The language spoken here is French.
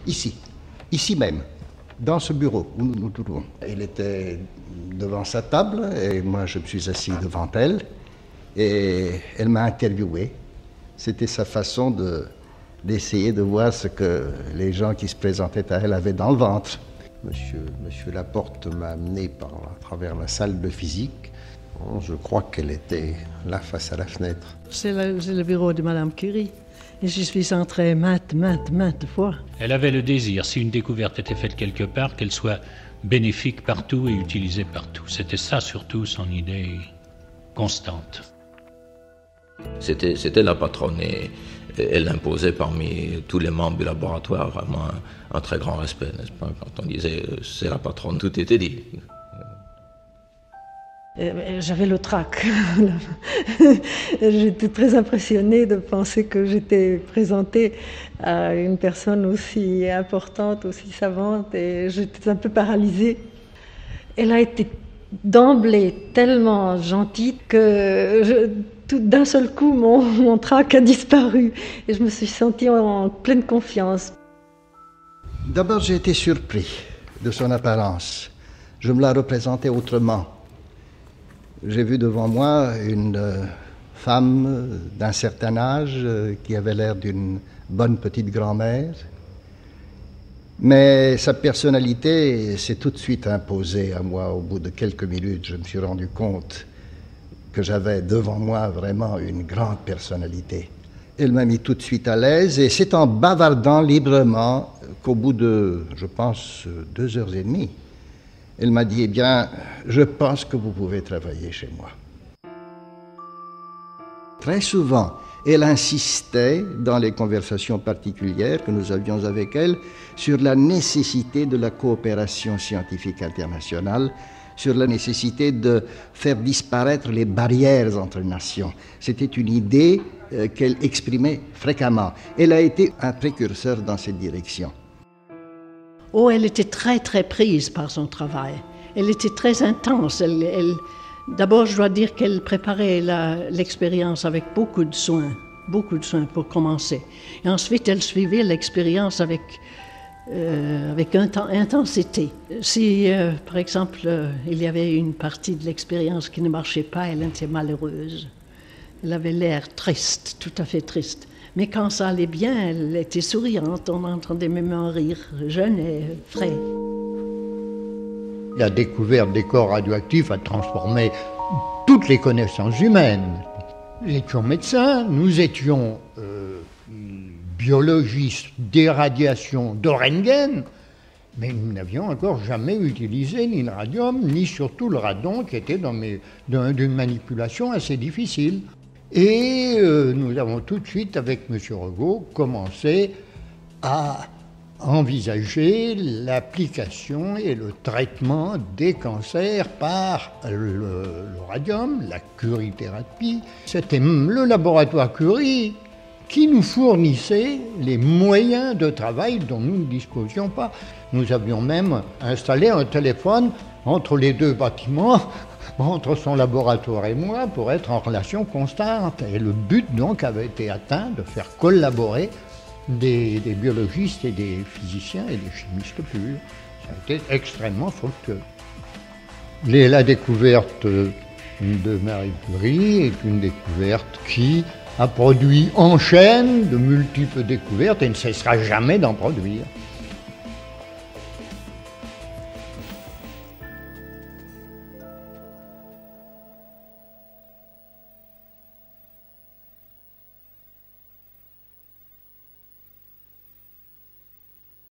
ici même, dans ce bureau où nous nous trouvons. Elle était devant sa table et moi je me suis assis devant elle et elle m'a interviewé. C'était sa façon d'essayer de voir ce que les gens qui se présentaient à elle avaient dans le ventre. Monsieur Laporte m'a amené à travers la salle de physique. Je crois qu'elle était là face à la fenêtre. C'est le bureau de Madame Curie. Et je suis entrée maintes fois. Elle avait le désir, si une découverte était faite quelque part, qu'elle soit bénéfique partout et utilisée partout. C'était ça surtout son idée constante. C'était la patronne et elle imposait parmi tous les membres du laboratoire vraiment un très grand respect, n'est-ce pas? Quand on disait c'est la patronne, tout était dit. J'avais le trac. J'étais très impressionnée de penser que j'étais présentée à une personne aussi importante, aussi savante, et j'étais un peu paralysée. Elle a été d'emblée tellement gentille que d'un seul coup, mon trac a disparu et je me suis sentie en pleine confiance. D'abord, j'ai été surpris de son apparence. Je me la représentais autrement. J'ai vu devant moi une femme d'un certain âge qui avait l'air d'une bonne petite grand-mère. Mais sa personnalité s'est tout de suite imposée à moi. Au bout de quelques minutes, je me suis rendu compte que j'avais devant moi vraiment une grande personnalité. Elle m'a mis tout de suite à l'aise et c'est en bavardant librement qu'au bout de, je pense, 2h30, elle m'a dit, eh bien, je pense que vous pouvez travailler chez moi. Très souvent, elle insistait dans les conversations particulières que nous avions avec elle sur la nécessité de la coopération scientifique internationale, sur la nécessité de faire disparaître les barrières entre nations. C'était une idée qu'elle exprimait fréquemment. Elle a été un précurseur dans cette direction. Oh, elle était très prise par son travail. Elle était très intense. D'abord, je dois dire qu'elle préparait l'expérience avec beaucoup de soin pour commencer. Et ensuite, elle suivait l'expérience avec intensité. Si, par exemple, il y avait une partie de l'expérience qui ne marchait pas, elle était malheureuse. Elle avait l'air triste, tout à fait triste. Mais quand ça allait bien, elle était souriante, on entendait même un rire jeune et frais. La découverte des corps radioactifs a transformé toutes les connaissances humaines. Nous étions médecins, nous étions biologistes d'irradiation de Röntgen, mais nous n'avions encore jamais utilisé ni le radium, ni surtout le radon, qui était d'une manipulation assez difficile. Et nous avons tout de suite, avec M. Regaud, commencé à envisager l'application et le traitement des cancers par le radium, la Curie-thérapie. C'était le laboratoire Curie qui nous fournissait les moyens de travail dont nous ne disposions pas. Nous avions même installé un téléphone entre les deux bâtiments, entre son laboratoire et moi, pour être en relation constante. Et le but donc avait été atteint de faire collaborer des biologistes et des physiciens et des chimistes purs. Ça a été extrêmement fructueux. La découverte de Marie Curie est une découverte qui a produit en chaîne de multiples découvertes et ne cessera jamais d'en produire.